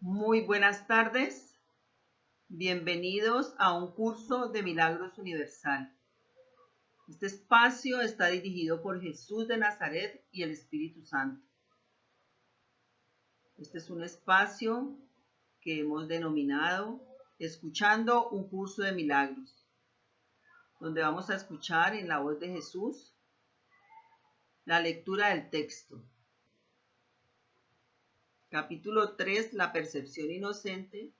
Muy buenas tardes, bienvenidos a un curso de Milagros Universal. Este espacio está dirigido por Jesús de Nazaret y el Espíritu Santo. Este es un espacio que hemos denominado Escuchando un curso de milagros, donde vamos a escuchar en la voz de Jesús la lectura del texto. Capítulo 3, la percepción inocente,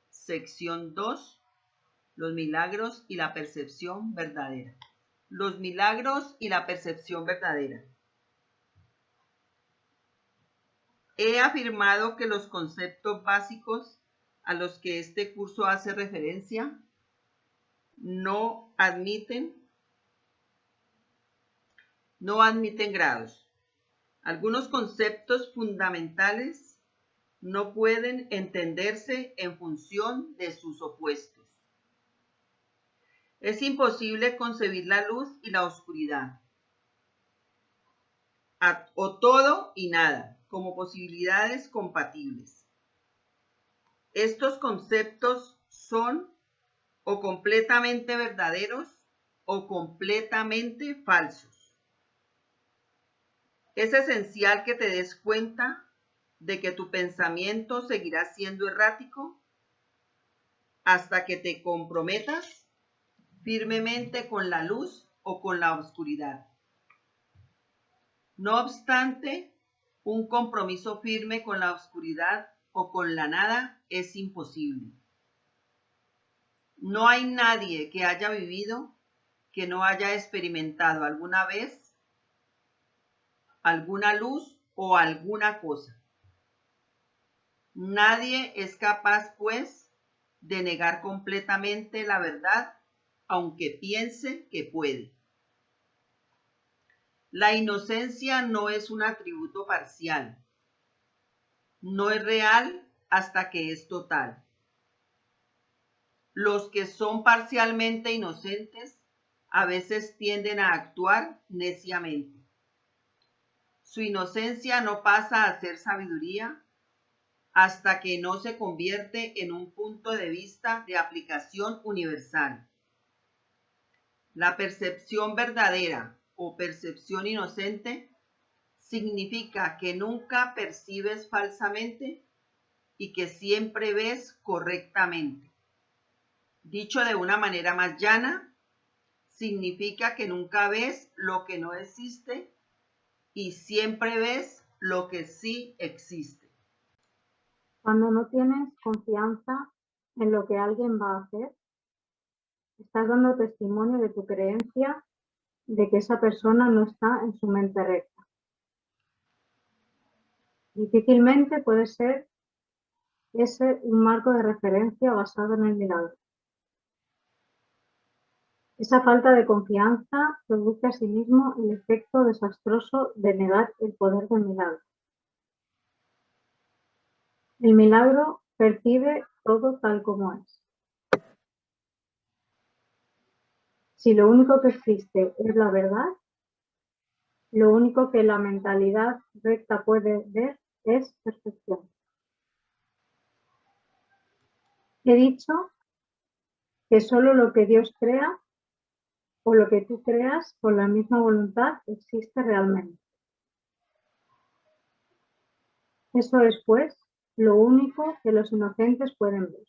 sección 2, los milagros y la percepción verdadera. Los milagros y la percepción verdadera. He afirmado que los conceptos básicos a los que este curso hace referencia no admiten grados. Algunos conceptos fundamentales no pueden entenderse en función de sus opuestos. Es imposible concebir la luz y la oscuridad, o todo y nada, como posibilidades compatibles. Estos conceptos son o completamente verdaderos o completamente falsos. Es esencial que te des cuenta de que tu pensamiento seguirá siendo errático hasta que te comprometas firmemente con la luz o con la oscuridad. No obstante, un compromiso firme con la oscuridad o con la nada es imposible. No hay nadie que haya vivido que no haya experimentado alguna vez alguna luz o alguna cosa. Nadie es capaz, pues, de negar completamente la verdad, aunque piense que puede. La inocencia no es un atributo parcial. No es real hasta que es total. Los que son parcialmente inocentes a veces tienden a actuar neciamente. Su inocencia no pasa a ser sabiduría hasta que no se convierte en un punto de vista de aplicación universal. La percepción verdadera o percepción inocente significa que nunca percibes falsamente y que siempre ves correctamente. Dicho de una manera más llana, significa que nunca ves lo que no existe y siempre ves lo que sí existe. Cuando no tienes confianza en lo que alguien va a hacer, estás dando testimonio de tu creencia de que esa persona no está en su mente recta. Difícilmente puede ser ese un marco de referencia basado en el milagro. Esa falta de confianza produce asimismo el efecto desastroso de negar el poder del milagro. El milagro percibe todo tal como es. Si lo único que existe es la verdad, lo único que la mentalidad recta puede ver es perfección. He dicho que solo lo que Dios crea o lo que tú creas con la misma voluntad existe realmente. Eso es, pues, lo único que los inocentes pueden ver.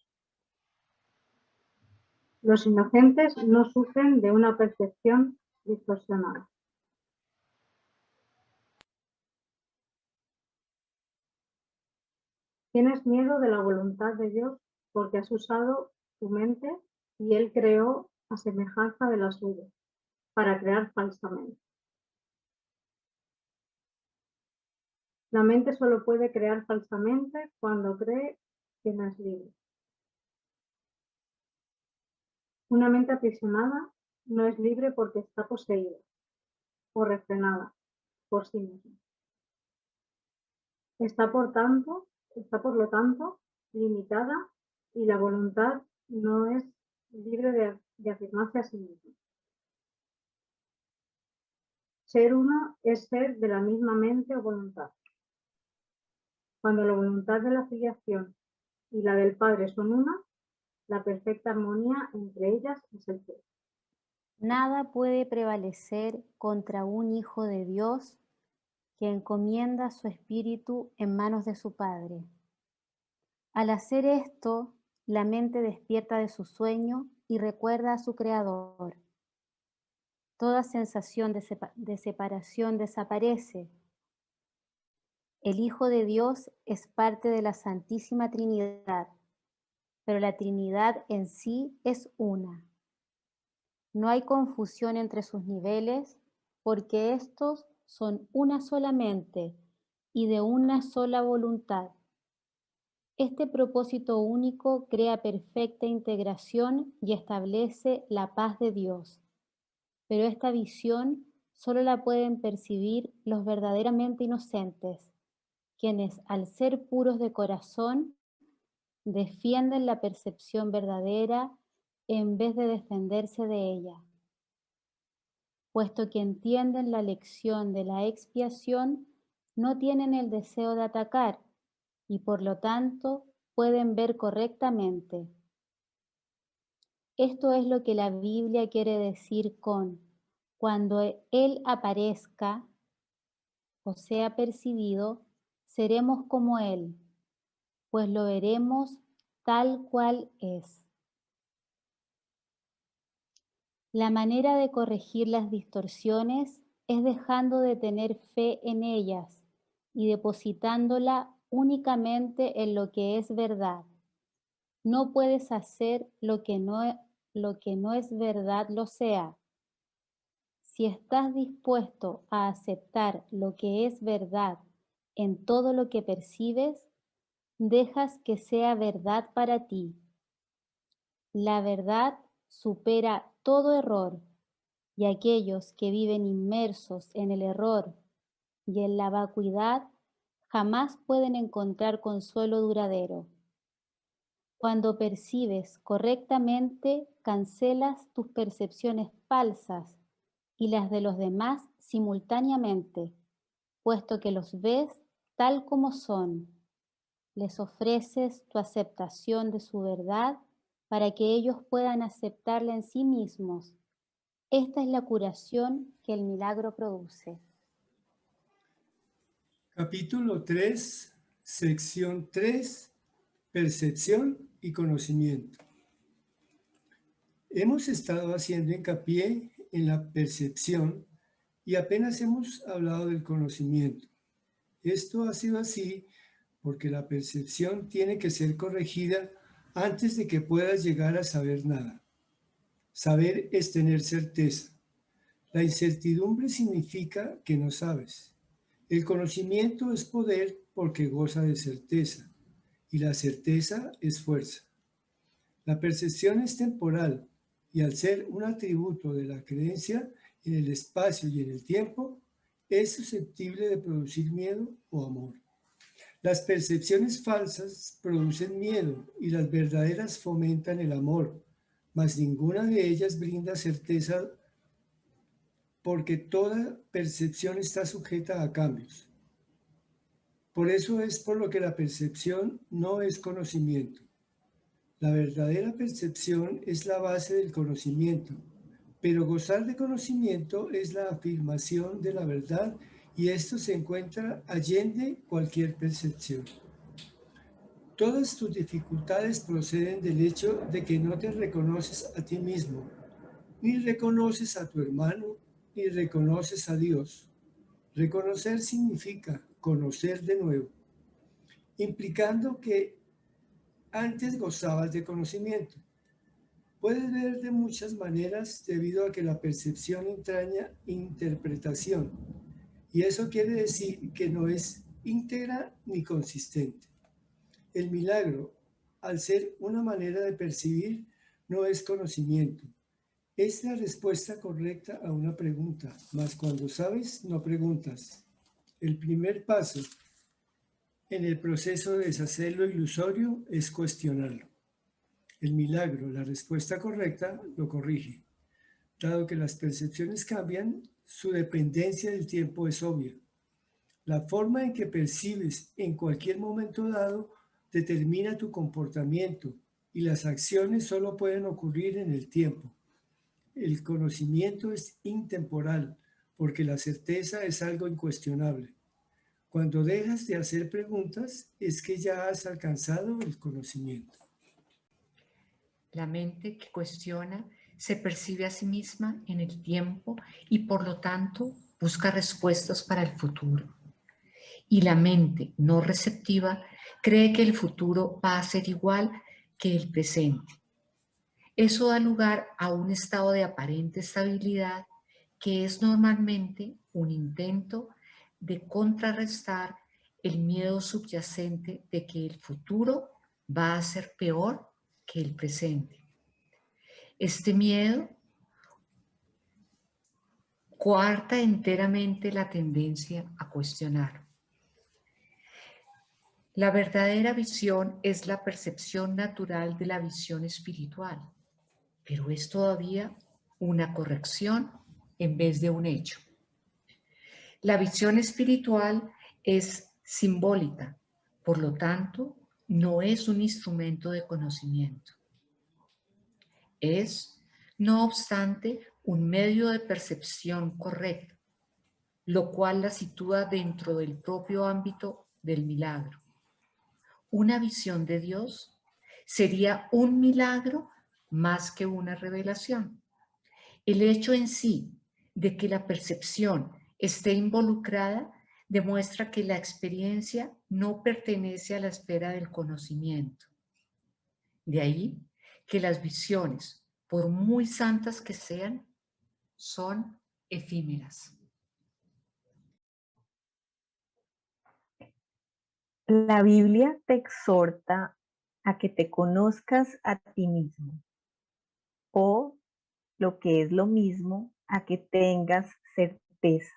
Los inocentes no sufren de una percepción distorsionada. Tienes miedo de la voluntad de Dios porque has usado tu mente y Él creó a semejanza de la suya para crear falsamente. La mente solo puede crear falsamente cuando cree que no es libre. Una mente aprisionada no es libre porque está poseída o refrenada por sí misma. Está por lo tanto limitada y la voluntad no es libre de afirmarse a sí misma. Ser uno es ser de la misma mente o voluntad. Cuando la voluntad de la filiación y la del Padre son una, la perfecta armonía entre ellas es el cielo. Nada puede prevalecer contra un hijo de Dios que encomienda su espíritu en manos de su Padre. Al hacer esto, la mente despierta de su sueño y recuerda a su Creador. Toda sensación de separación desaparece. El Hijo de Dios es parte de la Santísima Trinidad, pero la Trinidad en sí es una. No hay confusión entre sus niveles, porque estos son una solamente y de una sola voluntad. Este propósito único crea perfecta integración y establece la paz de Dios. Pero esta visión solo la pueden percibir los verdaderamente inocentes, quienes, al ser puros de corazón, defienden la percepción verdadera en vez de defenderse de ella. Puesto que entienden la lección de la expiación, no tienen el deseo de atacar y por lo tanto pueden ver correctamente. Esto es lo que la Biblia quiere decir con cuando Él aparezca o sea percibido, seremos como Él, pues lo veremos tal cual es. La manera de corregir las distorsiones es dejando de tener fe en ellas y depositándola únicamente en lo que es verdad. No puedes hacer lo que no es verdad lo sea. Si estás dispuesto a aceptar lo que es verdad en todo lo que percibes, dejas que sea verdad para ti. La verdad supera todo error y aquellos que viven inmersos en el error y en la vacuidad jamás pueden encontrar consuelo duradero. Cuando percibes correctamente, cancelas tus percepciones falsas y las de los demás simultáneamente, puesto que los ves tal como son. Les ofreces tu aceptación de su verdad para que ellos puedan aceptarla en sí mismos. Esta es la curación que el milagro produce. Capítulo 3, sección 3, percepción y conocimiento. Hemos estado haciendo hincapié en la percepción y apenas hemos hablado del conocimiento. Esto ha sido así porque la percepción tiene que ser corregida antes de que puedas llegar a saber nada. Saber es tener certeza. La incertidumbre significa que no sabes. El conocimiento es poder porque goza de certeza, y la certeza es fuerza. La percepción es temporal, y al ser un atributo de la creencia en el espacio y en el tiempo, es susceptible de producir miedo o amor. Las percepciones falsas producen miedo y las verdaderas fomentan el amor, mas ninguna de ellas brinda certeza porque toda percepción está sujeta a cambios. Por eso es por lo que la percepción no es conocimiento. La verdadera percepción es la base del conocimiento, pero gozar de conocimiento es la afirmación de la verdad y esto se encuentra allende cualquier percepción. Todas tus dificultades proceden del hecho de que no te reconoces a ti mismo, ni reconoces a tu hermano, ni reconoces a Dios. Reconocer significa conocer de nuevo, implicando que antes gozabas de conocimiento. Puedes ver de muchas maneras debido a que la percepción entraña interpretación, y eso quiere decir que no es íntegra ni consistente. El milagro, al ser una manera de percibir, no es conocimiento. Es la respuesta correcta a una pregunta, mas cuando sabes, no preguntas. El primer paso en el proceso de deshacer lo ilusorio es cuestionarlo. El milagro, la respuesta correcta, lo corrige. Dado que las percepciones cambian, su dependencia del tiempo es obvia. La forma en que percibes en cualquier momento dado determina tu comportamiento y las acciones solo pueden ocurrir en el tiempo. El conocimiento es intemporal porque la certeza es algo incuestionable. Cuando dejas de hacer preguntas es que ya has alcanzado el conocimiento. La mente que cuestiona se percibe a sí misma en el tiempo y por lo tanto busca respuestas para el futuro. Y la mente no receptiva cree que el futuro va a ser igual que el presente. Eso da lugar a un estado de aparente estabilidad que es normalmente un intento de contrarrestar el miedo subyacente de que el futuro va a ser peor que el presente. Este miedo coarta enteramente la tendencia a cuestionar. La verdadera visión es la percepción natural de la visión espiritual, pero es todavía una corrección en vez de un hecho. La visión espiritual es simbólica, por lo tanto, no es un instrumento de conocimiento. Es, no obstante, un medio de percepción correcta, lo cual la sitúa dentro del propio ámbito del milagro. Una visión de Dios sería un milagro más que una revelación. El hecho en sí de que la percepción esté involucrada demuestra que la experiencia no pertenece a la esfera del conocimiento. De ahí que las visiones, por muy santas que sean, son efímeras. La Biblia te exhorta a que te conozcas a ti mismo, o, lo que es lo mismo, a que tengas certeza.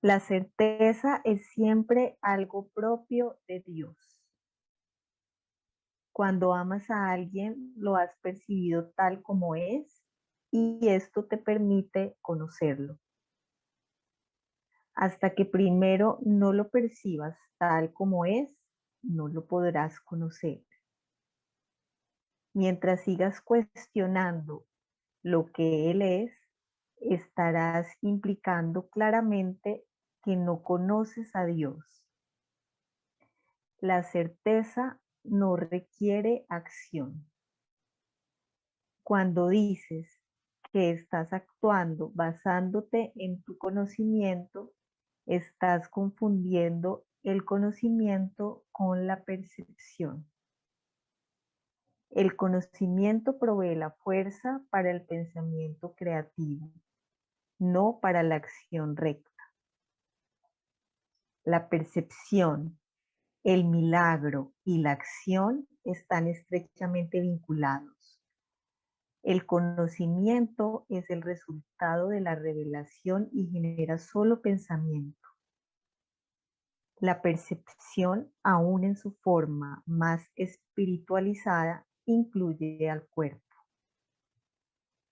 La certeza es siempre algo propio de Dios. Cuando amas a alguien, lo has percibido tal como es y esto te permite conocerlo. Hasta que primero no lo percibas tal como es, no lo podrás conocer. Mientras sigas cuestionando lo que Él es, estarás implicando claramente que no conoces a Dios. La certeza no requiere acción. Cuando dices que estás actuando basándote en tu conocimiento, estás confundiendo el conocimiento con la percepción. El conocimiento provee la fuerza para el pensamiento creativo, no para la acción recta. La percepción, el milagro y la acción están estrechamente vinculados. El conocimiento es el resultado de la revelación y genera solo pensamiento. La percepción, aún en su forma más espiritualizada, incluye al cuerpo.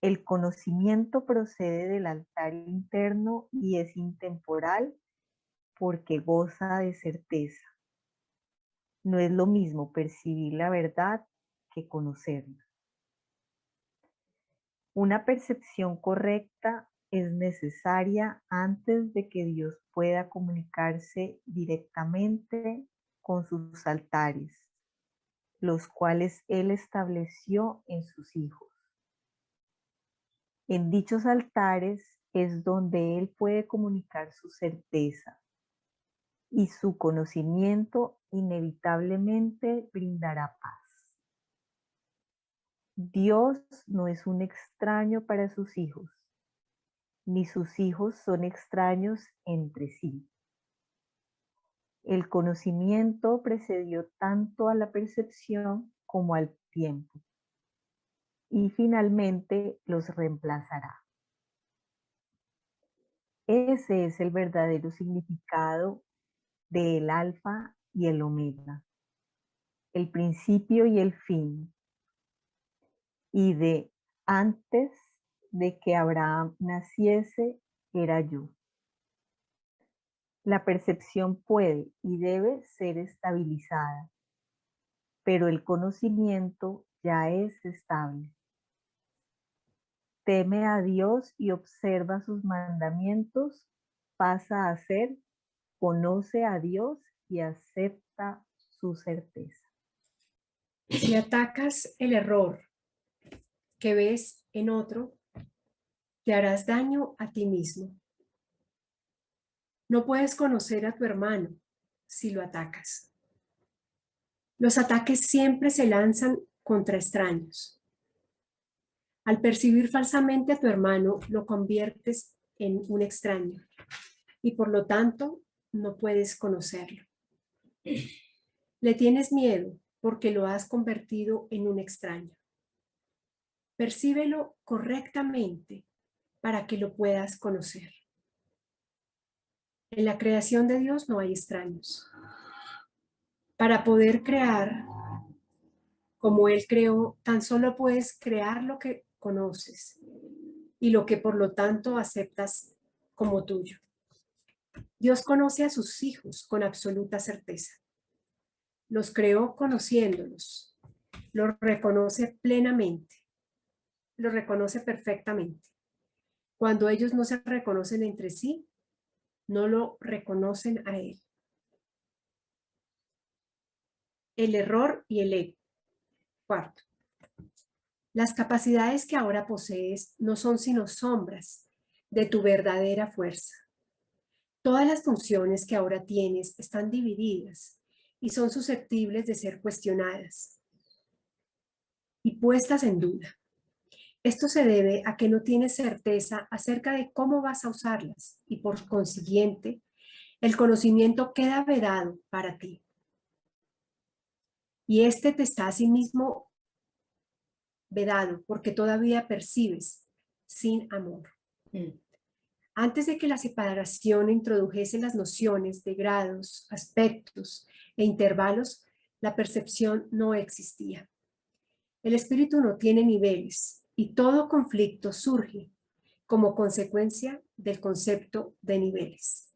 El conocimiento procede del altar interno y es intemporal porque goza de certeza. No es lo mismo percibir la verdad que conocerla. Una percepción correcta es necesaria antes de que Dios pueda comunicarse directamente con sus altares, los cuales Él estableció en sus hijos. En dichos altares es donde Él puede comunicar su certeza y su conocimiento inevitablemente brindará paz. Dios no es un extraño para sus hijos, ni sus hijos son extraños entre sí. El conocimiento precedió tanto a la percepción como al tiempo, y finalmente los reemplazará. Ese es el verdadero significado del alfa y el omega, el principio y el fin, y de antes de que Abraham naciese, era yo. La percepción puede y debe ser estabilizada, pero el conocimiento ya es estable. Teme a Dios y observa sus mandamientos, pasa a ser, conoce a Dios y acepta su certeza. Si atacas el error que ves en otro, te harás daño a ti mismo. No puedes conocer a tu hermano si lo atacas. Los ataques siempre se lanzan contra extraños. Al percibir falsamente a tu hermano, lo conviertes en un extraño y por lo tanto no puedes conocerlo. Le tienes miedo porque lo has convertido en un extraño. Percíbelo correctamente para que lo puedas conocer. En la creación de Dios no hay extraños. Para poder crear como Él creó, tan solo puedes crear lo que conoces y lo que por lo tanto aceptas como tuyo. Dios conoce a sus hijos con absoluta certeza. Los creó conociéndolos. Los reconoce plenamente. Los reconoce perfectamente. Cuando ellos no se reconocen entre sí, no lo reconocen a Él. El error y el ego. Cuarto. Las capacidades que ahora posees no son sino sombras de tu verdadera fuerza. Todas las funciones que ahora tienes están divididas y son susceptibles de ser cuestionadas y puestas en duda. Esto se debe a que no tienes certeza acerca de cómo vas a usarlas y por consiguiente, el conocimiento queda vedado para ti. Y este te está a sí mismo vedado porque todavía percibes sin amor. Antes de que la separación introdujese las nociones de grados, aspectos e intervalos, la percepción no existía. El espíritu no tiene niveles y todo conflicto surge como consecuencia del concepto de niveles.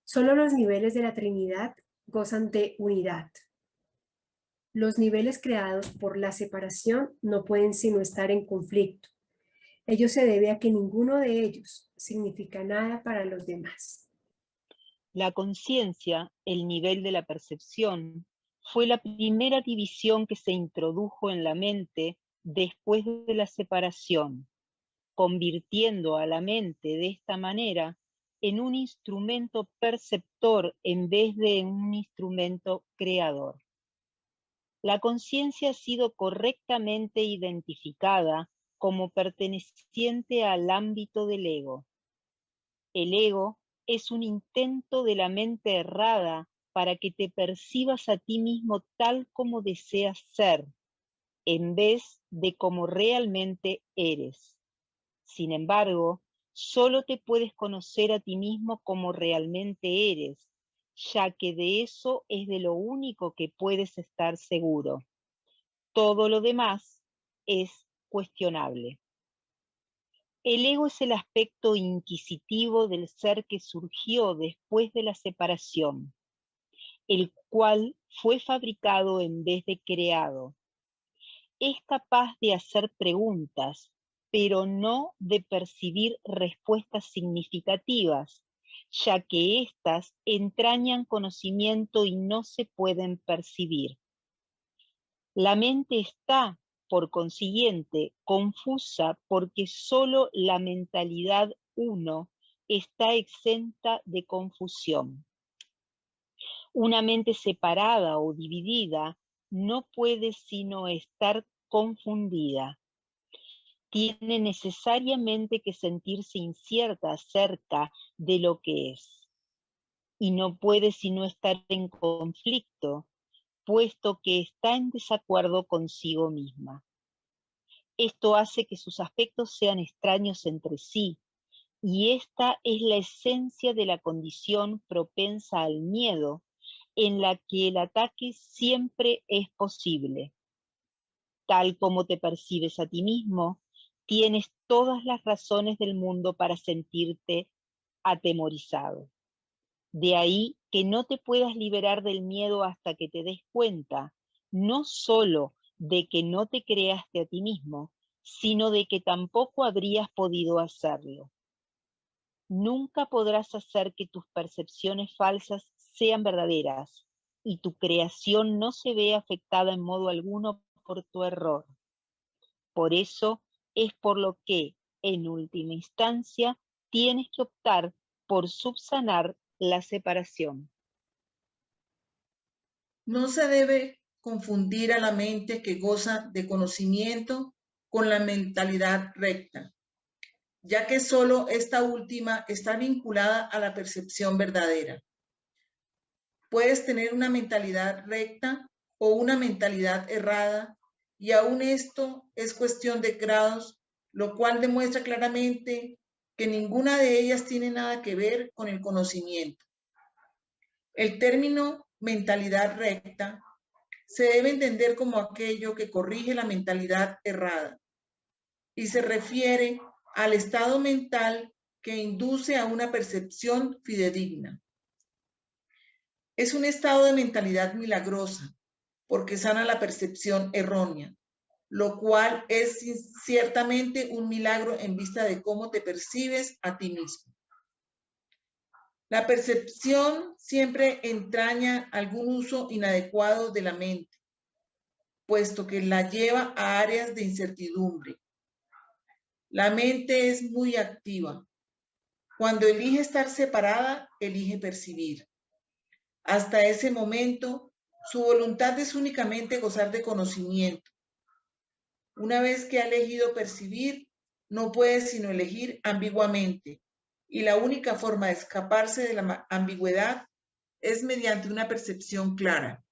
Solo los niveles de la Trinidad gozan de unidad. Los niveles creados por la separación no pueden sino estar en conflicto. Ello se debe a que ninguno de ellos significa nada para los demás. La conciencia, el nivel de la percepción, fue la primera división que se introdujo en la mente después de la separación, convirtiendo a la mente de esta manera en un instrumento perceptor en vez de un instrumento creador. La conciencia ha sido correctamente identificada como perteneciente al ámbito del ego. El ego es un intento de la mente errada para que te percibas a ti mismo tal como deseas ser, en vez de como realmente eres. Sin embargo, solo te puedes conocer a ti mismo como realmente eres, ya que de eso es de lo único que puedes estar seguro. Todo lo demás es cuestionable. El ego es el aspecto inquisitivo del ser que surgió después de la separación, el cual fue fabricado en vez de creado. Es capaz de hacer preguntas, pero no de percibir respuestas significativas, ya que éstas entrañan conocimiento y no se pueden percibir. La mente está, por consiguiente, confusa porque solo la mentalidad uno está exenta de confusión. Una mente separada o dividida no puede sino estar confundida. Tiene necesariamente que sentirse incierta acerca de lo que es. Y no puede sino estar en conflicto, puesto que está en desacuerdo consigo misma. Esto hace que sus aspectos sean extraños entre sí, y esta es la esencia de la condición propensa al miedo, en la que el ataque siempre es posible. Tal como te percibes a ti mismo, tienes todas las razones del mundo para sentirte atemorizado. De ahí que no te puedas liberar del miedo hasta que te des cuenta, no solo de que no te creaste a ti mismo, sino de que tampoco habrías podido hacerlo. Nunca podrás hacer que tus percepciones falsas sean verdaderas y tu creación no se vea afectada en modo alguno por tu error. Por eso es por lo que, en última instancia, tienes que optar por subsanar la separación. No se debe confundir a la mente que goza de conocimiento con la mentalidad recta, ya que solo esta última está vinculada a la percepción verdadera. Puedes tener una mentalidad recta o una mentalidad errada, y aún esto es cuestión de grados, lo cual demuestra claramente que ninguna de ellas tiene nada que ver con el conocimiento. El término mentalidad recta se debe entender como aquello que corrige la mentalidad errada y se refiere al estado mental que induce a una percepción fidedigna. Es un estado de mentalidad milagrosa porque sana la percepción errónea, lo cual es ciertamente un milagro en vista de cómo te percibes a ti mismo. La percepción siempre entraña algún uso inadecuado de la mente, puesto que la lleva a áreas de incertidumbre. La mente es muy activa. Cuando elige estar separada, elige percibir. Hasta ese momento, su voluntad es únicamente gozar de conocimiento. Una vez que ha elegido percibir, no puede sino elegir ambiguamente, y la única forma de escaparse de la ambigüedad es mediante una percepción clara.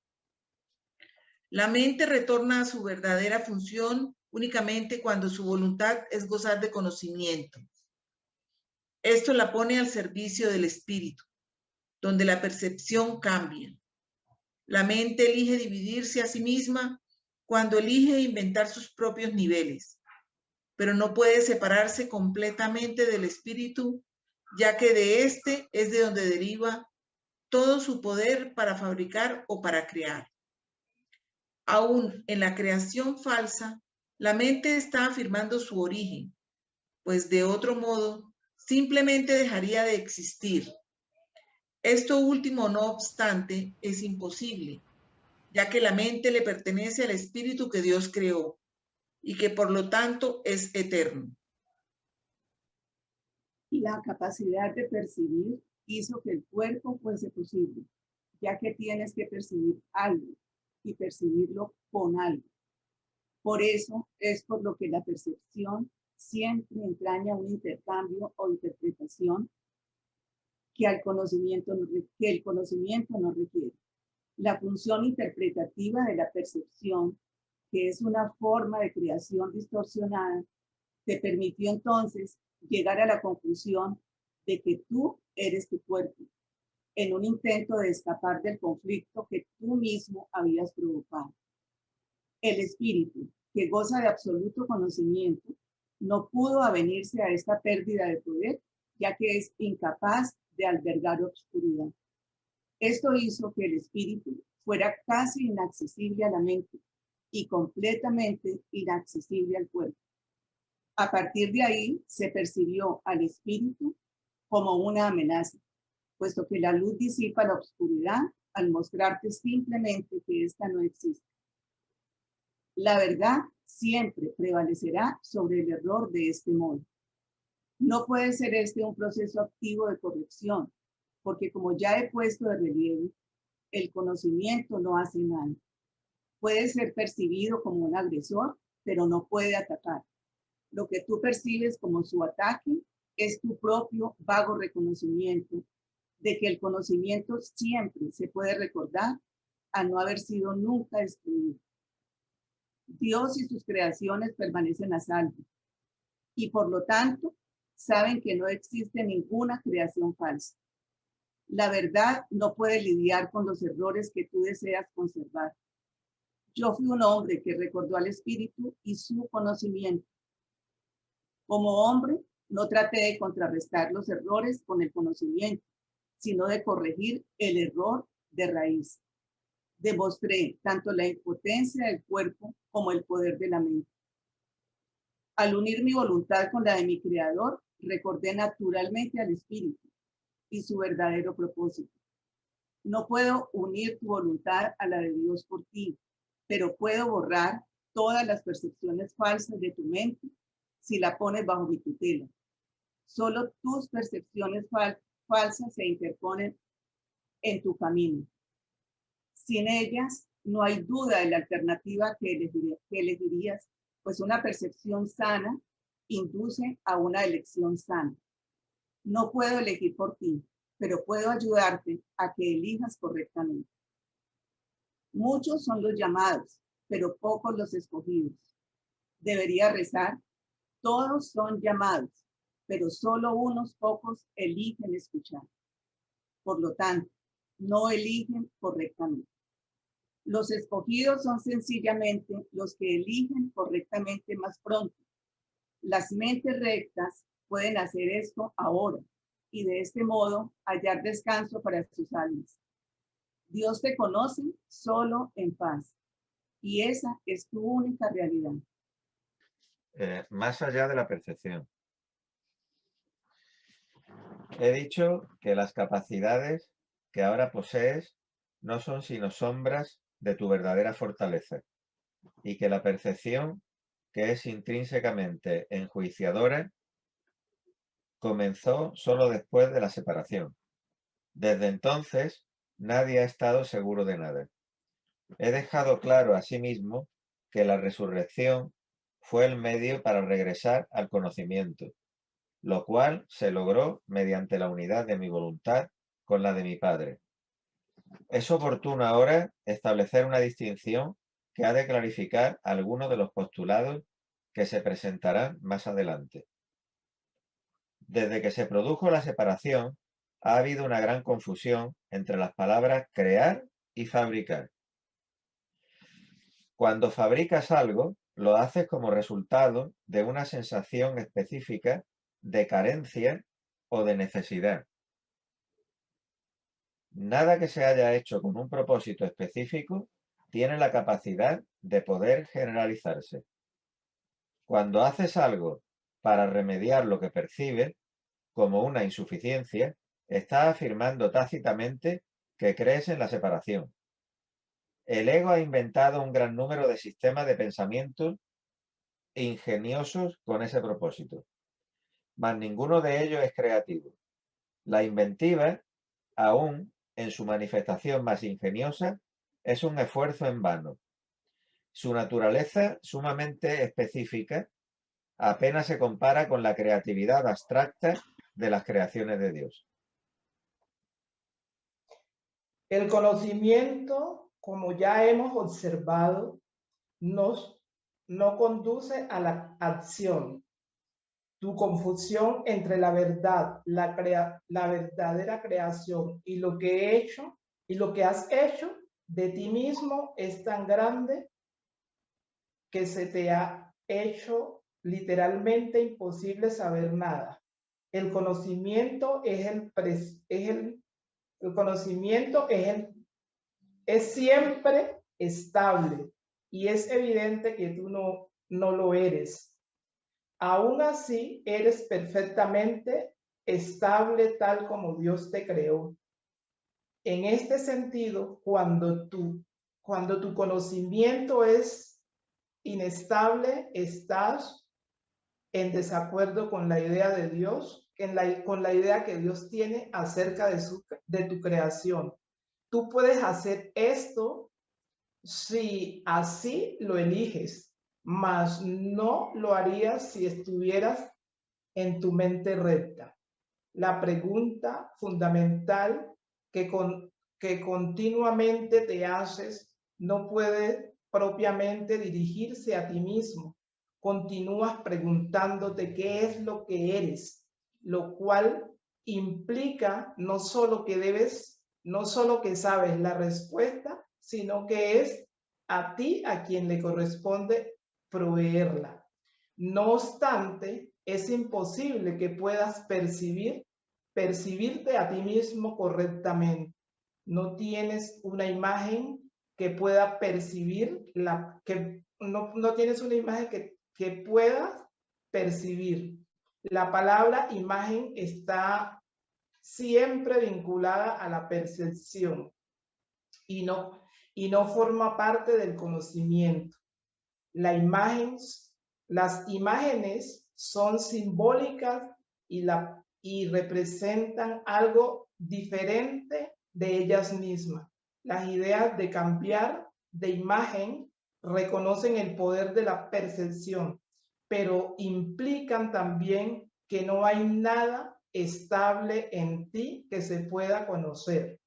La mente retorna a su verdadera función únicamente cuando su voluntad es gozar de conocimiento. Esto la pone al servicio del espíritu, donde la percepción cambia. La mente elige dividirse a sí misma cuando elige inventar sus propios niveles, pero no puede separarse completamente del espíritu, ya que de éste es de donde deriva todo su poder para fabricar o para crear. Aún en la creación falsa, la mente está afirmando su origen, pues de otro modo simplemente dejaría de existir. Esto último, no obstante, es imposible, ya que la mente le pertenece al espíritu que Dios creó y que por lo tanto es eterno. La capacidad de percibir hizo que el cuerpo fuese posible, ya que tienes que percibir algo y percibirlo con algo. Por eso es por lo que la percepción siempre entraña un intercambio o interpretación que el conocimiento no requiere. La función interpretativa de la percepción, que es una forma de creación distorsionada, te permitió entonces llegar a la conclusión de que tú eres tu cuerpo, en un intento de escapar del conflicto que tú mismo habías provocado. El espíritu, que goza de absoluto conocimiento, no pudo avenirse a esta pérdida de poder, ya que es incapaz de albergar obscuridad. Esto hizo que el espíritu fuera casi inaccesible a la mente y completamente inaccesible al cuerpo. A partir de ahí se percibió al espíritu como una amenaza, puesto que la luz disipa la oscuridad al mostrarte simplemente que ésta no existe. La verdad siempre prevalecerá sobre el error de este modo. No puede ser este un proceso activo de corrección, porque como ya he puesto de relieve, el conocimiento no hace nada. Puede ser percibido como un agresor, pero no puede atacar. Lo que tú percibes como su ataque es tu propio vago reconocimiento de que el conocimiento siempre se puede recordar a no haber sido nunca destruido. Dios y sus creaciones permanecen a salvo y por lo tanto saben que no existe ninguna creación falsa. La verdad no puede lidiar con los errores que tú deseas conservar. Yo fui un hombre que recordó al espíritu y su conocimiento. Como hombre, no traté de contrarrestar los errores con el conocimiento, sino de corregir el error de raíz. Demostré tanto la impotencia del cuerpo como el poder de la mente. Al unir mi voluntad con la de mi Creador, recordé naturalmente al Espíritu y su verdadero propósito. No puedo unir tu voluntad a la de Dios por ti, pero puedo borrar todas las percepciones falsas de tu mente si la pones bajo mi tutela. Solo tus percepciones falsas se interponen en tu camino. Sin ellas, no hay duda de la alternativa que elegirías, pues una percepción sana induce a una elección sana. No puedo elegir por ti, pero puedo ayudarte a que elijas correctamente. Muchos son los llamados, pero pocos los escogidos. Debería rezar, todos son llamados, pero solo unos pocos eligen escuchar. Por lo tanto, no eligen correctamente. Los escogidos son sencillamente los que eligen correctamente más pronto. Las mentes rectas pueden hacer esto ahora y de este modo hallar descanso para sus almas. Dios te conoce solo en paz y esa es tu única realidad. Más allá de la percepción. He dicho que las capacidades que ahora posees no son sino sombras de tu verdadera fortaleza y que la percepción, que es intrínsecamente enjuiciadora, comenzó solo después de la separación. Desde entonces, nadie ha estado seguro de nada. He dejado claro asimismo que la resurrección fue el medio para regresar al conocimiento, lo cual se logró mediante la unidad de mi voluntad con la de mi Padre. Es oportuno ahora establecer una distinción que ha de clarificar algunos de los postulados que se presentarán más adelante. Desde que se produjo la separación, ha habido una gran confusión entre las palabras crear y fabricar. Cuando fabricas algo, lo haces como resultado de una sensación específica de carencia o de necesidad. Nada que se haya hecho con un propósito específico tiene la capacidad de poder generalizarse. Cuando haces algo para remediar lo que percibes como una insuficiencia, estás afirmando tácitamente que crees en la separación. El ego ha inventado un gran número de sistemas de pensamiento ingeniosos con ese propósito, mas ninguno de ellos es creativo. La inventiva, aún en su manifestación más ingeniosa, es un esfuerzo en vano. Su naturaleza, sumamente específica, apenas se compara con la creatividad abstracta de las creaciones de Dios. El conocimiento, como ya hemos observado, no conduce a la acción. Tu confusión entre la verdad, la verdadera creación y lo que he hecho y lo que has hecho de ti mismo es tan grande que se te ha hecho literalmente imposible saber nada. El conocimiento es siempre estable y es evidente que tú no lo eres. Aún así, eres perfectamente estable tal como Dios te creó. En este sentido, cuando tu conocimiento es inestable, estás en desacuerdo con la idea de Dios, con la idea que Dios tiene acerca de tu creación. Tú puedes hacer esto si así lo eliges, mas no lo harías si estuvieras en tu mente recta. La pregunta fundamental que continuamente te haces no puede propiamente dirigirse a ti mismo. Continúas preguntándote qué es lo que eres, lo cual implica no solo que sabes la respuesta, sino que es a ti a quien le corresponde proveerla. No obstante, es imposible que puedas percibir percibirte a ti mismo correctamente. No tienes una imagen que pueda percibir, no tienes una imagen que puedas percibir. La palabra imagen está siempre vinculada a la percepción y no forma parte del conocimiento. Las imágenes son simbólicas y representan algo diferente de ellas mismas. Las ideas de cambiar de imagen reconocen el poder de la percepción, pero implican también que no hay nada estable en ti que se pueda conocer.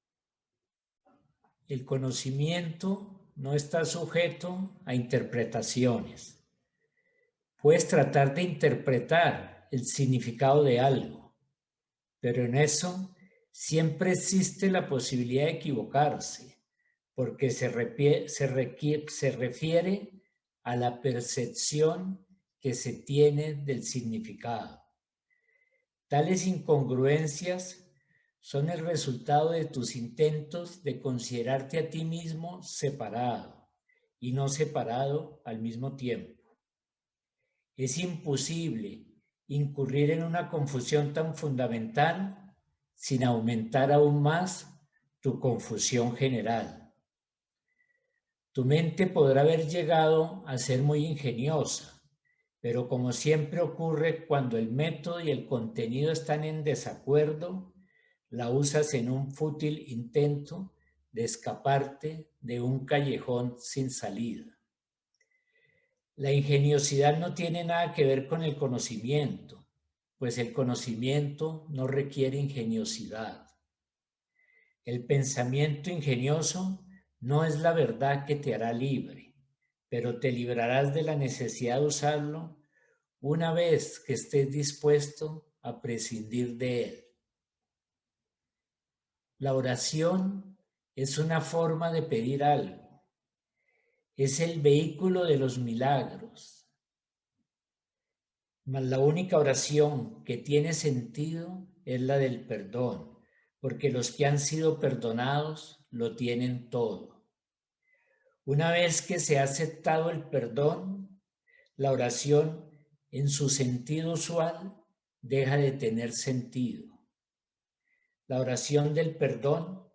El conocimiento no está sujeto a interpretaciones. Puedes tratar de interpretar el significado de algo, pero en eso siempre existe la posibilidad de equivocarse, porque se refiere a la percepción que se tiene del significado. Tales incongruencias son el resultado de tus intentos de considerarte a ti mismo separado y no separado al mismo tiempo. Es imposible incurrir en una confusión tan fundamental sin aumentar aún más tu confusión general. Tu mente podrá haber llegado a ser muy ingeniosa, pero como siempre ocurre cuando el método y el contenido están en desacuerdo, la usas en un fútil intento de escaparte de un callejón sin salida. La ingeniosidad no tiene nada que ver con el conocimiento, pues el conocimiento no requiere ingeniosidad. El pensamiento ingenioso no es la verdad que te hará libre, pero te librarás de la necesidad de usarlo una vez que estés dispuesto a prescindir de él. La oración es una forma de pedir algo. Es el vehículo de los milagros. Mas la única oración que tiene sentido es la del perdón, porque los que han sido perdonados lo tienen todo. Una vez que se ha aceptado el perdón, la oración en su sentido usual deja de tener sentido. La oración del perdón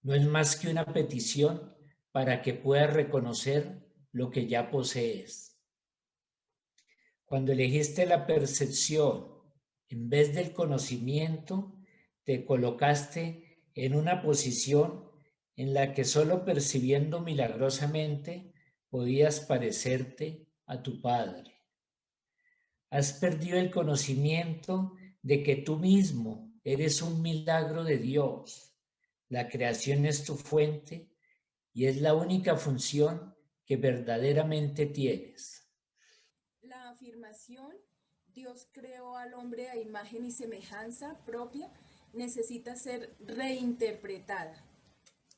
no es más que una petición para que puedas reconocer lo que ya posees. Cuando elegiste la percepción en vez del conocimiento, te colocaste en una posición en la que solo percibiendo milagrosamente podías parecerte a tu Padre. Has perdido el conocimiento de que tú mismo eres un milagro de Dios. La creación es tu fuente y es la única función que verdaderamente tienes. La afirmación, Dios creó al hombre a imagen y semejanza propia, necesita ser reinterpretada.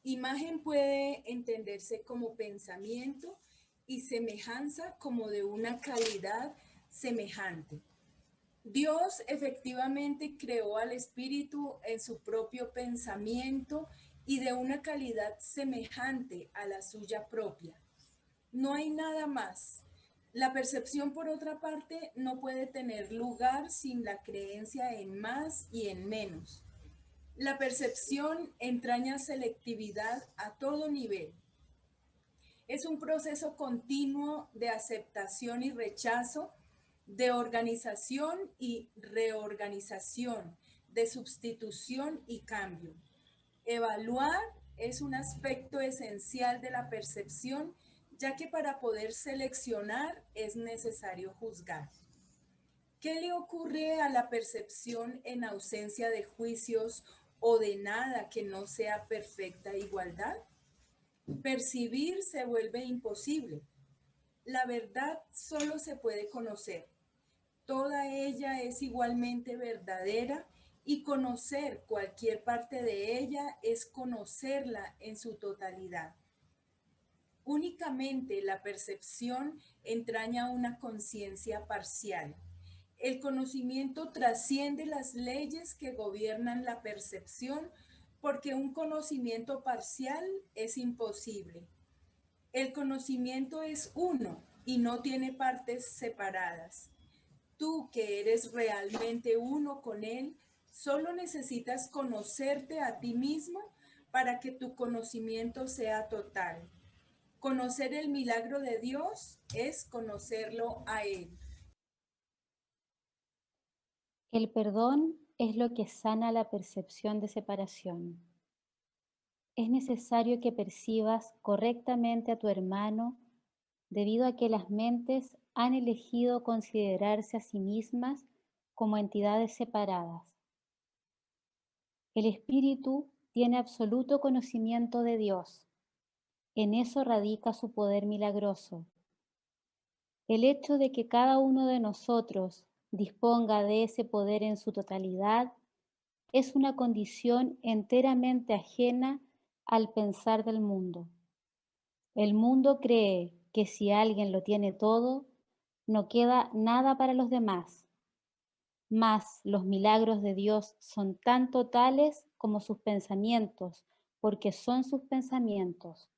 Imagen puede entenderse como pensamiento y semejanza como de una calidad semejante. Dios efectivamente creó al espíritu en su propio pensamiento y de una calidad semejante a la suya propia. No hay nada más. La percepción, por otra parte, no puede tener lugar sin la creencia en más y en menos. La percepción entraña selectividad a todo nivel. Es un proceso continuo de aceptación y rechazo, de organización y reorganización, de sustitución y cambio. Evaluar es un aspecto esencial de la percepción, ya que para poder seleccionar es necesario juzgar. ¿Qué le ocurre a la percepción en ausencia de juicios o de nada que no sea perfecta igualdad? Percibir se vuelve imposible. La verdad solo se puede conocer. Toda ella es igualmente verdadera y conocer cualquier parte de ella es conocerla en su totalidad. Únicamente la percepción entraña una conciencia parcial. El conocimiento trasciende las leyes que gobiernan la percepción, porque un conocimiento parcial es imposible. El conocimiento es uno y no tiene partes separadas. Tú, que eres realmente uno con él, solo necesitas conocerte a ti mismo para que tu conocimiento sea total. Conocer el milagro de Dios es conocerlo a él. El perdón es lo que sana la percepción de separación. Es necesario que percibas correctamente a tu hermano debido a que las mentes han elegido considerarse a sí mismas como entidades separadas. El espíritu tiene absoluto conocimiento de Dios. En eso radica su poder milagroso. El hecho de que cada uno de nosotros disponga de ese poder en su totalidad es una condición enteramente ajena al pensar del mundo. El mundo cree que si alguien lo tiene todo, no queda nada para los demás. Mas los milagros de Dios son tan totales como sus pensamientos, porque son sus pensamientos.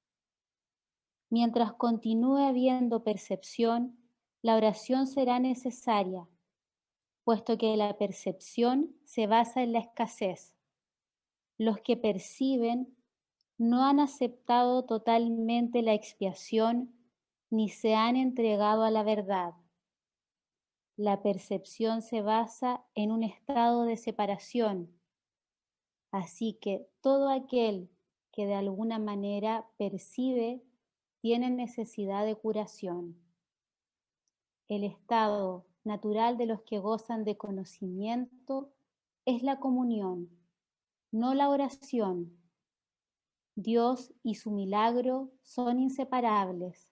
Mientras continúe habiendo percepción, la oración será necesaria, puesto que la percepción se basa en la escasez. Los que perciben no han aceptado totalmente la expiación ni se han entregado a la verdad. La percepción se basa en un estado de separación, así que todo aquel que de alguna manera percibe tiene necesidad de curación. El estado natural de los que gozan de conocimiento es la comunión, no la oración. Dios y su milagro son inseparables.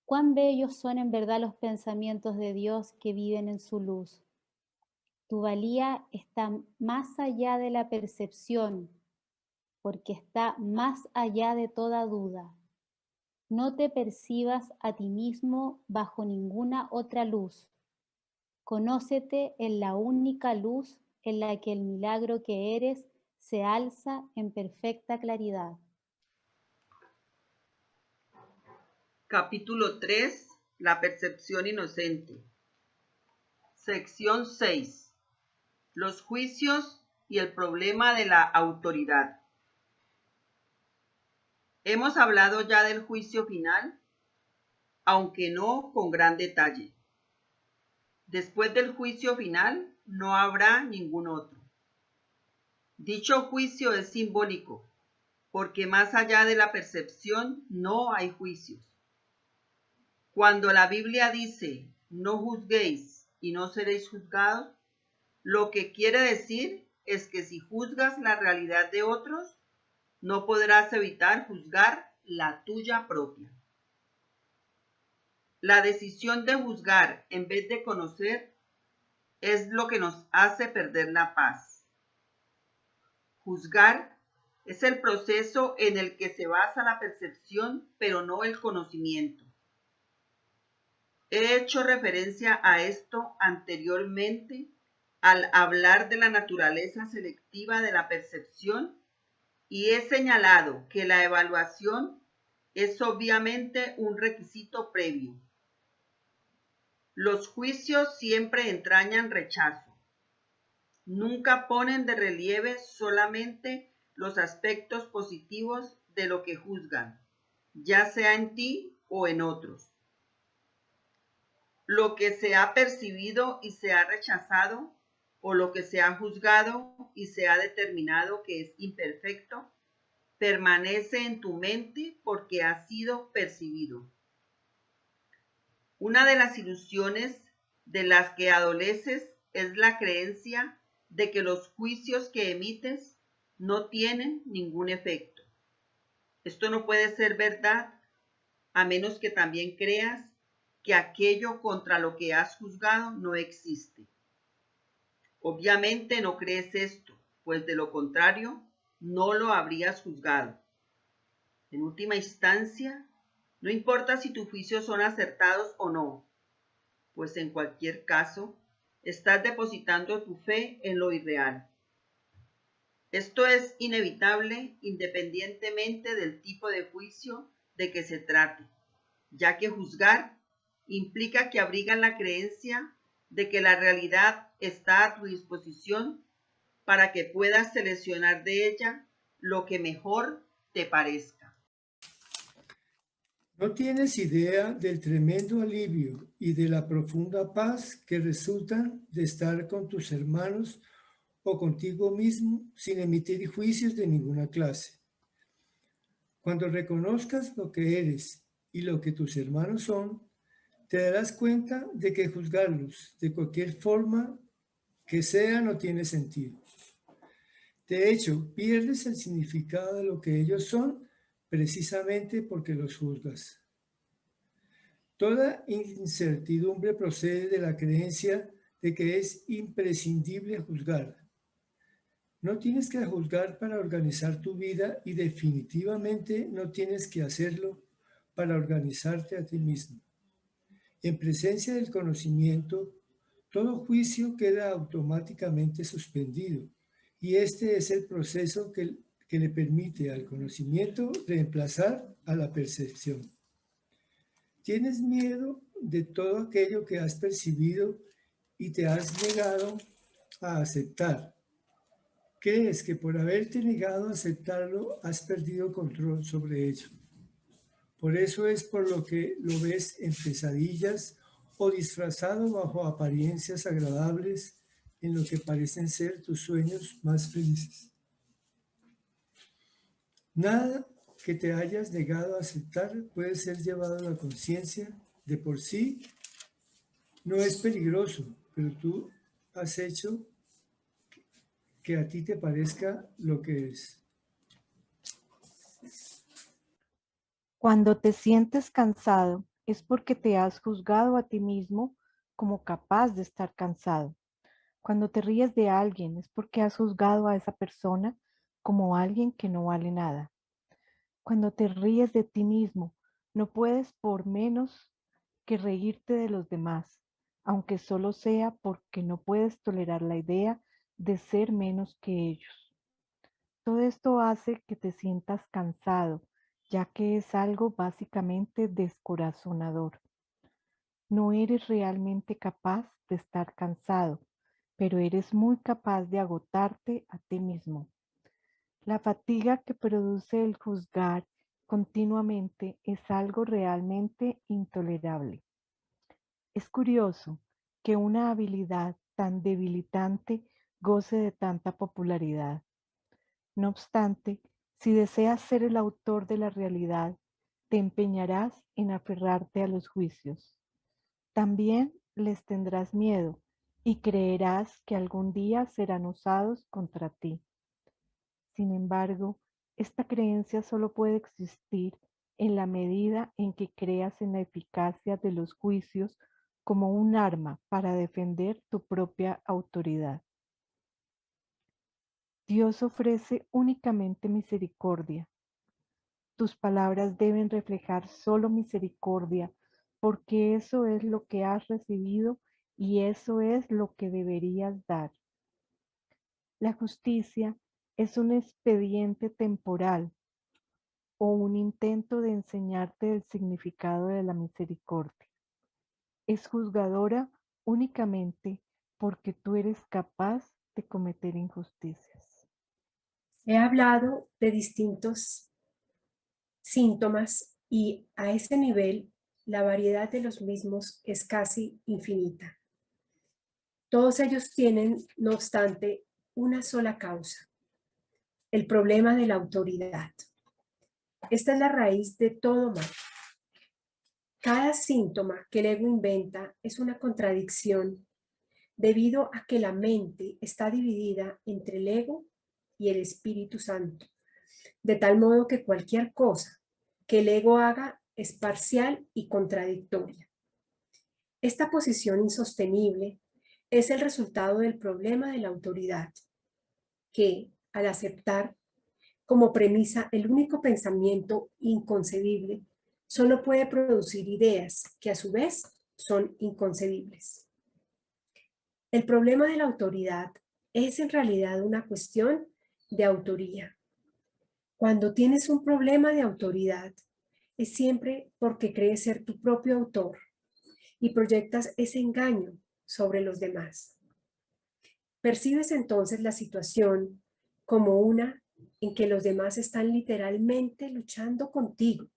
Cuán bellos son en verdad los pensamientos de Dios que viven en su luz. Tu valía está más allá de la percepción, porque está más allá de toda duda. No te percibas a ti mismo bajo ninguna otra luz. Conócete en la única luz en la que el milagro que eres se alza en perfecta claridad. Capítulo 3. La percepción inocente. Sección 6. Los juicios y el problema de la autoridad. Hemos hablado ya del juicio final, aunque no con gran detalle. Después del juicio final no habrá ningún otro. Dicho juicio es simbólico, porque más allá de la percepción no hay juicios. Cuando la Biblia dice, no juzguéis y no seréis juzgados, lo que quiere decir es que si juzgas la realidad de otros, no podrás evitar juzgar la tuya propia. La decisión de juzgar en vez de conocer es lo que nos hace perder la paz. Juzgar es el proceso en el que se basa la percepción, pero no el conocimiento. He hecho referencia a esto anteriormente al hablar de la naturaleza selectiva de la percepción y he señalado que la evaluación es obviamente un requisito previo. Los juicios siempre entrañan rechazo. Nunca ponen de relieve solamente los aspectos positivos de lo que juzgan, ya sea en ti o en otros. Lo que se ha percibido y se ha rechazado, o lo que se ha juzgado y se ha determinado que es imperfecto, permanece en tu mente porque ha sido percibido. Una de las ilusiones de las que adoleces es la creencia de que los juicios que emites no tienen ningún efecto. Esto no puede ser verdad, a menos que también creas que aquello contra lo que has juzgado no existe. Obviamente no crees esto, pues de lo contrario no lo habrías juzgado. En última instancia, no importa si tus juicios son acertados o no. pues en cualquier caso, estás depositando tu fe en lo irreal. Esto es inevitable independientemente del tipo de juicio de que se trate, ya que juzgar implica que abrigan la creencia de que la realidad está a tu disposición para que puedas seleccionar de ella lo que mejor te parezca. No tienes idea del tremendo alivio y de la profunda paz que resultan de estar con tus hermanos o contigo mismo sin emitir juicios de ninguna clase. Cuando reconozcas lo que eres y lo que tus hermanos son, te darás cuenta de que juzgarlos de cualquier forma que sea no tiene sentido. De hecho, pierdes el significado de lo que ellos son precisamente porque los juzgas. Toda incertidumbre procede de la creencia de que es imprescindible juzgar. No tienes que juzgar para organizar tu vida y definitivamente no tienes que hacerlo para organizarte a ti mismo. En presencia del conocimiento, todo juicio queda automáticamente suspendido y este es el proceso que le permite al conocimiento reemplazar a la percepción. Tienes miedo de todo aquello que has percibido y te has negado a aceptar. Crees que por haberte negado a aceptarlo has perdido control sobre ello. Por eso es por lo que lo ves en pesadillas o disfrazado bajo apariencias agradables en lo que parecen ser tus sueños más felices. Nada que te hayas negado a aceptar puede ser llevado a la conciencia. De por sí no es peligroso, pero tú has hecho que a ti te parezca lo que es. Cuando te sientes cansado es porque te has juzgado a ti mismo como capaz de estar cansado. Cuando te ríes de alguien es porque has juzgado a esa persona como alguien que no vale nada. Cuando te ríes de ti mismo, no puedes por menos que reírte de los demás, aunque solo sea porque no puedes tolerar la idea de ser menos que ellos. Todo esto hace que te sientas cansado, ya que es algo básicamente descorazonador. No eres realmente capaz de estar cansado, pero eres muy capaz de agotarte a ti mismo. La fatiga que produce el juzgar continuamente es algo realmente intolerable. Es curioso que una habilidad tan debilitante goce de tanta popularidad. No obstante, si deseas ser el autor de la realidad, te empeñarás en aferrarte a los juicios. También les tendrás miedo y creerás que algún día serán usados contra ti. Sin embargo, esta creencia solo puede existir en la medida en que creas en la eficacia de los juicios como un arma para defender tu propia autoridad. Dios ofrece únicamente misericordia. Tus palabras deben reflejar solo misericordia, porque eso es lo que has recibido y eso es lo que deberías dar. La justicia es un expediente temporal o un intento de enseñarte el significado de la misericordia. Es juzgadora únicamente porque tú eres capaz de cometer injusticias. He hablado de distintos síntomas y a ese nivel la variedad de los mismos es casi infinita. Todos ellos tienen, no obstante, una sola causa: el problema de la autoridad. Esta es la raíz de todo mal. Cada síntoma que el ego inventa es una contradicción debido a que la mente está dividida entre el ego y el Espíritu Santo, de tal modo que cualquier cosa que el ego haga es parcial y contradictoria. Esta posición insostenible es el resultado del problema de la autoridad, que, al aceptar como premisa el único pensamiento inconcebible, solo puede producir ideas que a su vez son inconcebibles. El problema de la autoridad es en realidad una cuestión de autoría. Cuando tienes un problema de autoridad, es siempre porque crees ser tu propio autor y proyectas ese engaño sobre los demás. Percibes entonces la situación como una en que los demás están literalmente luchando contigo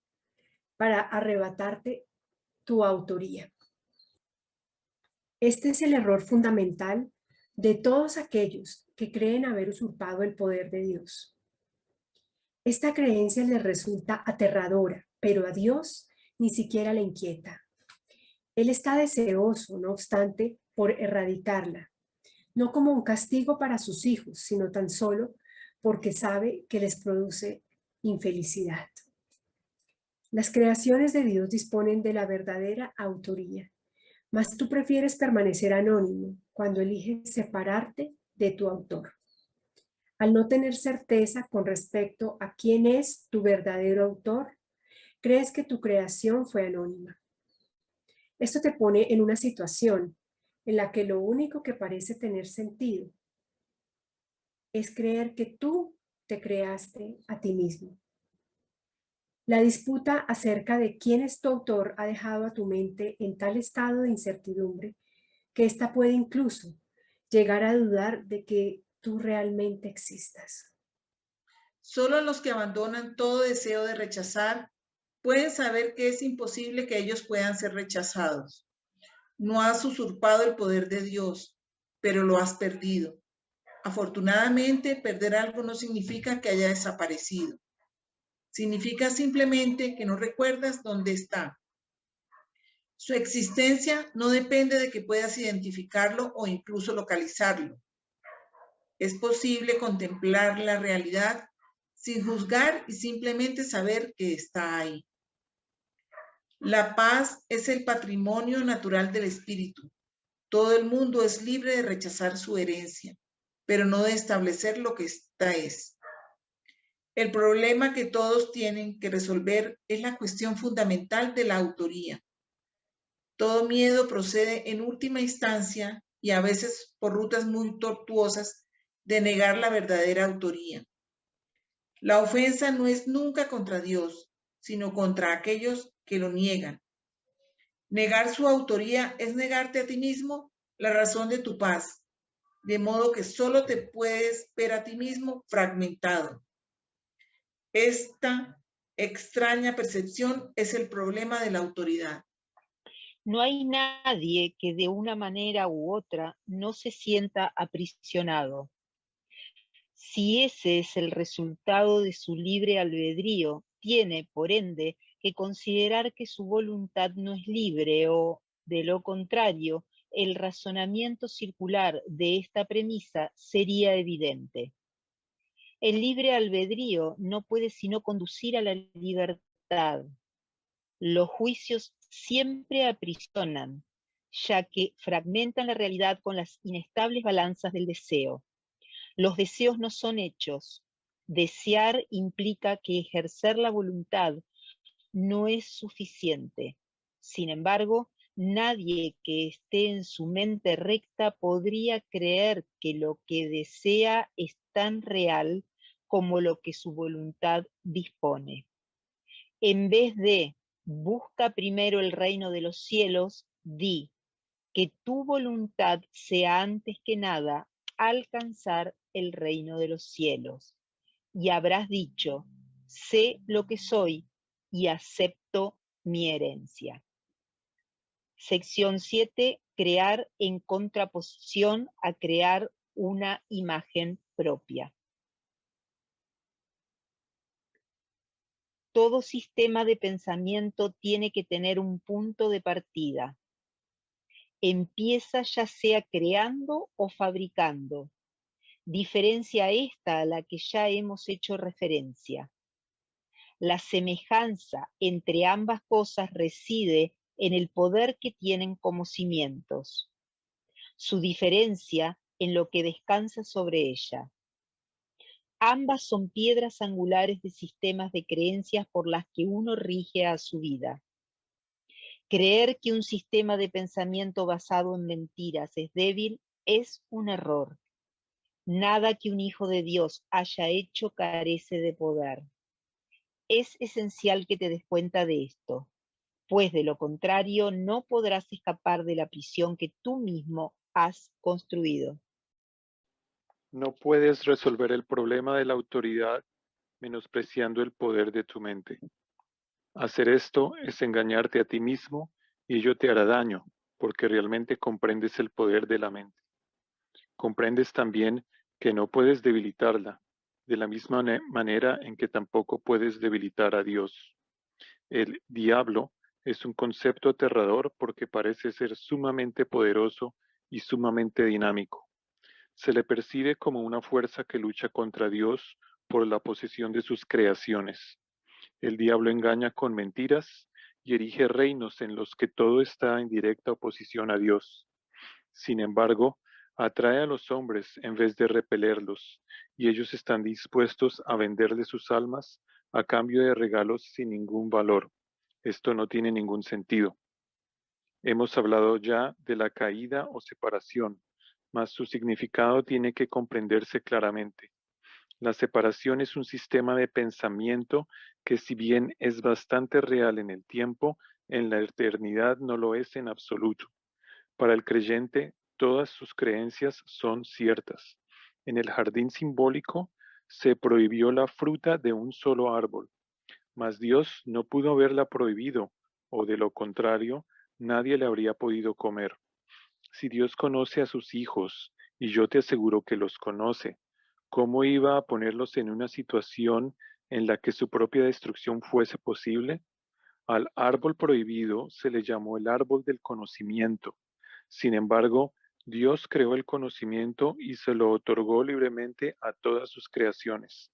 para arrebatarte tu autoría. Este es el error fundamental de todos aquellos que creen haber usurpado el poder de Dios. Esta creencia les resulta aterradora, pero a Dios ni siquiera le inquieta. Él está deseoso, no obstante, por erradicarla, no como un castigo para sus hijos, sino tan solo porque sabe que les produce infelicidad. Las creaciones de Dios disponen de la verdadera autoría, mas tú prefieres permanecer anónimo cuando eliges separarte de tu autor. Al no tener certeza con respecto a quién es tu verdadero autor, crees que tu creación fue anónima. Esto te pone en una situación en la que lo único que parece tener sentido es creer que tú te creaste a ti mismo. La disputa acerca de quién es tu autor ha dejado a tu mente en tal estado de incertidumbre que ésta puede incluso llegar a dudar de que tú realmente existas. Solo los que abandonan todo deseo de rechazar pueden saber que es imposible que ellos puedan ser rechazados. No has usurpado el poder de Dios, pero lo has perdido. Afortunadamente, perder algo no significa que haya desaparecido. Significa simplemente que no recuerdas dónde está. Su existencia no depende de que puedas identificarlo o incluso localizarlo. Es posible contemplar la realidad sin juzgar y simplemente saber que está ahí. La paz es el patrimonio natural del espíritu. Todo el mundo es libre de rechazar su herencia, pero no de establecer lo que ésta es. El problema que todos tienen que resolver es la cuestión fundamental de la autoría. Todo miedo procede en última instancia y a veces por rutas muy tortuosas de negar la verdadera autoría. La ofensa no es nunca contra Dios, sino contra aquellos que lo niegan. Negar su autoría es negarte a ti mismo la razón de tu paz, de modo que solo te puedes ver a ti mismo fragmentado. Esta extraña percepción es el problema de la autoridad. No hay nadie que de una manera u otra no se sienta aprisionado. Si ese es el resultado de su libre albedrío, tiene, por ende, que considerar que su voluntad no es libre o, de lo contrario, el razonamiento circular de esta premisa sería evidente. El libre albedrío no puede sino conducir a la libertad. Los juicios siempre aprisionan, ya que fragmentan la realidad con las inestables balanzas del deseo. Los deseos no son hechos. Desear implica que ejercer la voluntad no es suficiente. Sin embargo, nadie que esté en su mente recta podría creer que lo que desea es tan real como lo que su voluntad dispone. En vez de busca primero el reino de los cielos, di que tu voluntad sea antes que nada alcanzar el reino de los cielos. Y habrás dicho, sé lo que soy y acepto mi herencia. Sección 7. Crear en contraposición a crear una imagen propia. Todo sistema de pensamiento tiene que tener un punto de partida. Empieza ya sea creando o fabricando. Diferencia esta a la que ya hemos hecho referencia. La semejanza entre ambas cosas reside en el poder que tienen como cimientos. Su diferencia en lo que descansa sobre ella. Ambas son piedras angulares de sistemas de creencias por las que uno rige a su vida. Creer que un sistema de pensamiento basado en mentiras es débil es un error. Nada que un hijo de Dios haya hecho carece de poder. Es esencial que te des cuenta de esto, pues de lo contrario no podrás escapar de la prisión que tú mismo has construido. No puedes resolver el problema de la autoridad menospreciando el poder de tu mente. Hacer esto es engañarte a ti mismo y ello te hará daño, porque realmente comprendes el poder de la mente. Comprendes también que no puedes debilitarla, de la misma manera en que tampoco puedes debilitar a Dios. El diablo es un concepto aterrador porque parece ser sumamente poderoso y sumamente dinámico. Se le percibe como una fuerza que lucha contra Dios por la posesión de sus creaciones. El diablo engaña con mentiras y erige reinos en los que todo está en directa oposición a Dios. Sin embargo, atrae a los hombres en vez de repelerlos, y ellos están dispuestos a venderle sus almas a cambio de regalos sin ningún valor. Esto no tiene ningún sentido. Hemos hablado ya de la caída o separación, mas su significado tiene que comprenderse claramente. La separación es un sistema de pensamiento que, si bien es bastante real en el tiempo, en la eternidad no lo es en absoluto. Para el creyente, todas sus creencias son ciertas. En el jardín simbólico se prohibió la fruta de un solo árbol, mas Dios no pudo haberla prohibido, o de lo contrario, nadie le habría podido comer. Si Dios conoce a sus hijos, y yo te aseguro que los conoce, ¿cómo iba a ponerlos en una situación en la que su propia destrucción fuese posible? Al árbol prohibido se le llamó el árbol del conocimiento. Sin embargo, Dios creó el conocimiento y se lo otorgó libremente a todas sus creaciones.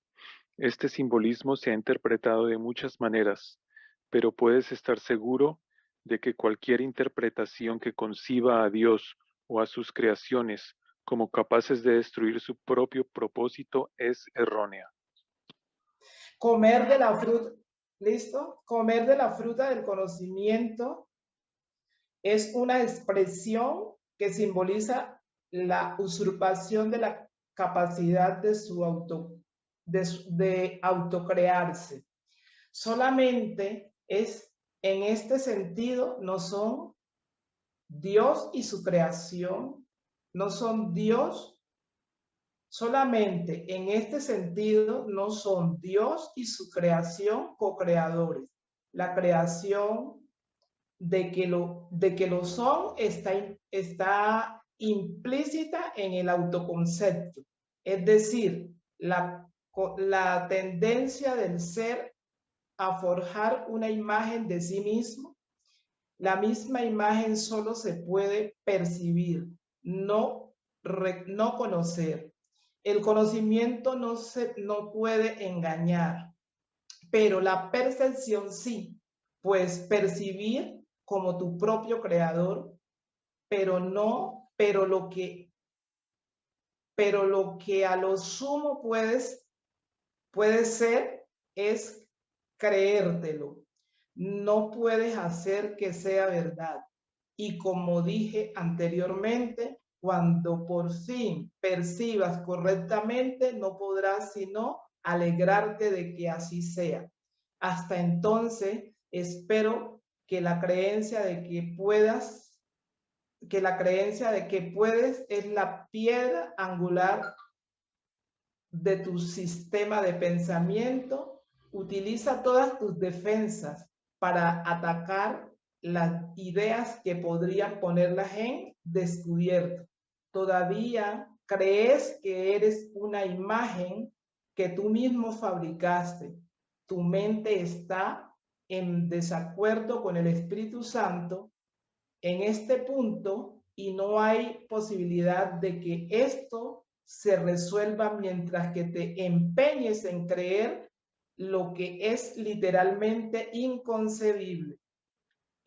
Este simbolismo se ha interpretado de muchas maneras, pero puedes estar seguro de que cualquier interpretación que conciba a Dios o a sus creaciones como capaces de destruir su propio propósito es errónea. Comer de la fruta, ¿listo? Comer de la fruta del conocimiento es una expresión que simboliza la usurpación de la capacidad de de autocrearse. Solamente es en este sentido, no son Dios y su creación, no son Dios, solamente en este sentido no son Dios y su creación co-creadores. La creación de que lo son está implícita en el autoconcepto. Es decir, la tendencia del ser a forjar una imagen de sí mismo. La misma imagen solo se puede percibir, no conocer. El conocimiento no puede engañar, pero la percepción sí, pues percibir como tu propio creador, pero lo que a lo sumo puede ser es creértelo. No puedes hacer que sea verdad. Y como dije anteriormente, cuando por fin percibas correctamente, no podrás sino alegrarte de que así sea. Hasta entonces, espero que la creencia de que puedes es la piedra angular de tu sistema de pensamiento. Utiliza todas tus defensas para atacar las ideas que podrían ponerlas en descubierto. Todavía crees que eres una imagen que tú mismo fabricaste. Tu mente está en desacuerdo con el Espíritu Santo en este punto y no hay posibilidad de que esto se resuelva mientras que te empeñes en creer lo que es literalmente inconcebible.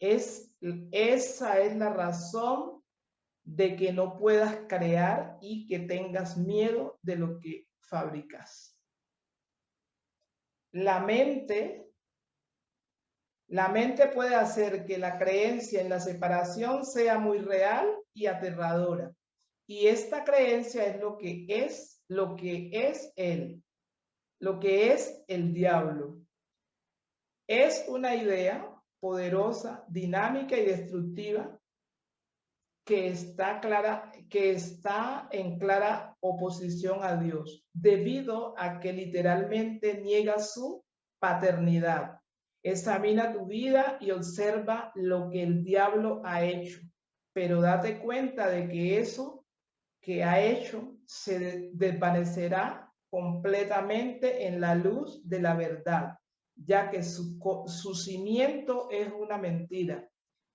Esa es la razón de que no puedas crear y que tengas miedo de lo que fabricas. La mente La mente puede hacer que la creencia en la separación sea muy real y aterradora. Y esta creencia es lo que es el diablo. Es una idea poderosa, dinámica y destructiva que está en clara oposición a Dios, debido a que literalmente niega su paternidad. Examina tu vida y observa lo que el diablo ha hecho, pero date cuenta de que eso que ha hecho se desvanecerá completamente en la luz de la verdad, ya que su cimiento es una mentira.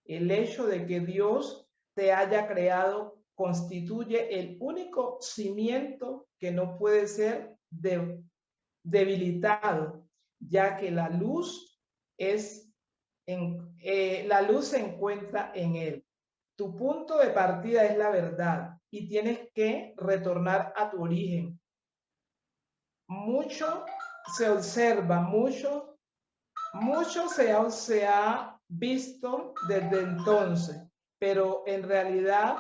El hecho de que Dios te haya creado constituye el único cimiento que no puede ser debilitado, ya que la luz se encuentra en él. Tu punto de partida es la verdad y tienes que retornar a tu origen. Mucho se observa, mucho se ha visto desde entonces, pero en realidad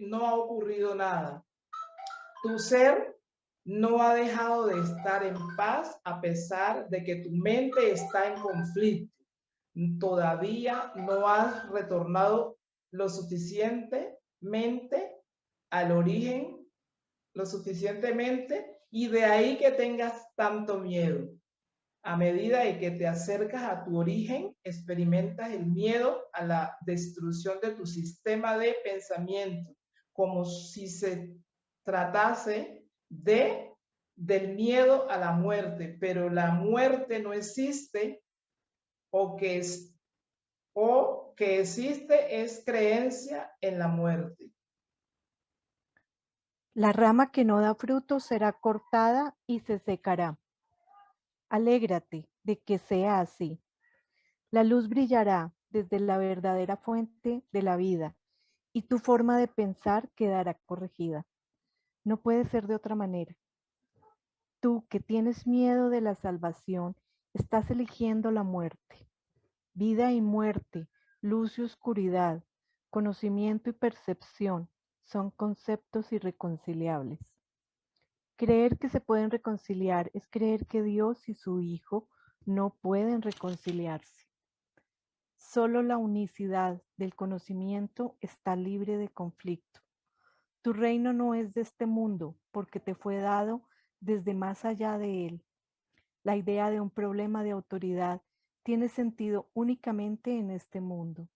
no ha ocurrido nada. Tu ser no ha dejado de estar en paz a pesar de que tu mente está en conflicto. Todavía no has retornado lo suficientemente al origen, y de ahí que tengas tanto miedo. A medida de que te acercas a tu origen, experimentas el miedo a la destrucción de tu sistema de pensamiento, como si se tratase del miedo a la muerte, pero la muerte no existe, o que existe es creencia en la muerte. La rama que no da fruto será cortada y se secará. Alégrate de que sea así. La luz brillará desde la verdadera fuente de la vida y tu forma de pensar quedará corregida. No puede ser de otra manera. Tú que tienes miedo de la salvación, estás eligiendo la muerte. Vida y muerte, luz y oscuridad, conocimiento y percepción son conceptos irreconciliables. Creer que se pueden reconciliar es creer que Dios y su Hijo no pueden reconciliarse. Solo la unicidad del conocimiento está libre de conflicto. Tu reino no es de este mundo porque te fue dado desde más allá de él. La idea de un problema de autoridad tiene sentido únicamente en este mundo.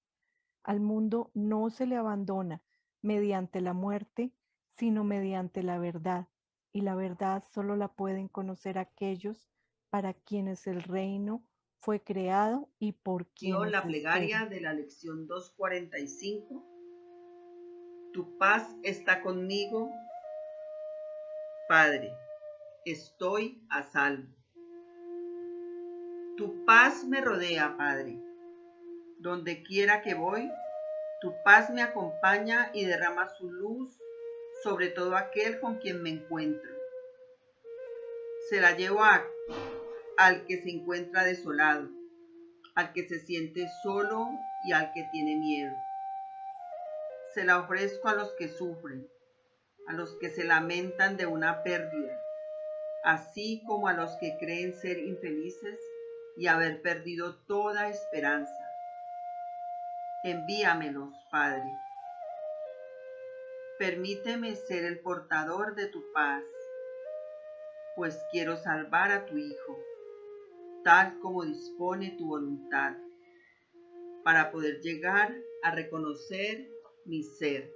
Al mundo no se le abandona mediante la muerte, sino mediante la verdad, y la verdad solo la pueden conocer aquellos para quienes el reino fue creado y por quienes La plegaria espera. de la lección 245. Tu paz está conmigo, Padre, estoy a salvo. Tu paz me rodea, Padre. Donde quiera que voy, tu paz me acompaña y derrama su luz sobre todo aquel con quien me encuentro. Se la llevo al que se encuentra desolado, al que se siente solo y al que tiene miedo. Se la ofrezco a los que sufren, a los que se lamentan de una pérdida, así como a los que creen ser infelices y haber perdido toda esperanza. Envíamelos, Padre. Permíteme ser el portador de tu paz, pues quiero salvar a tu Hijo, tal como dispone tu voluntad, para poder llegar a reconocer mi ser.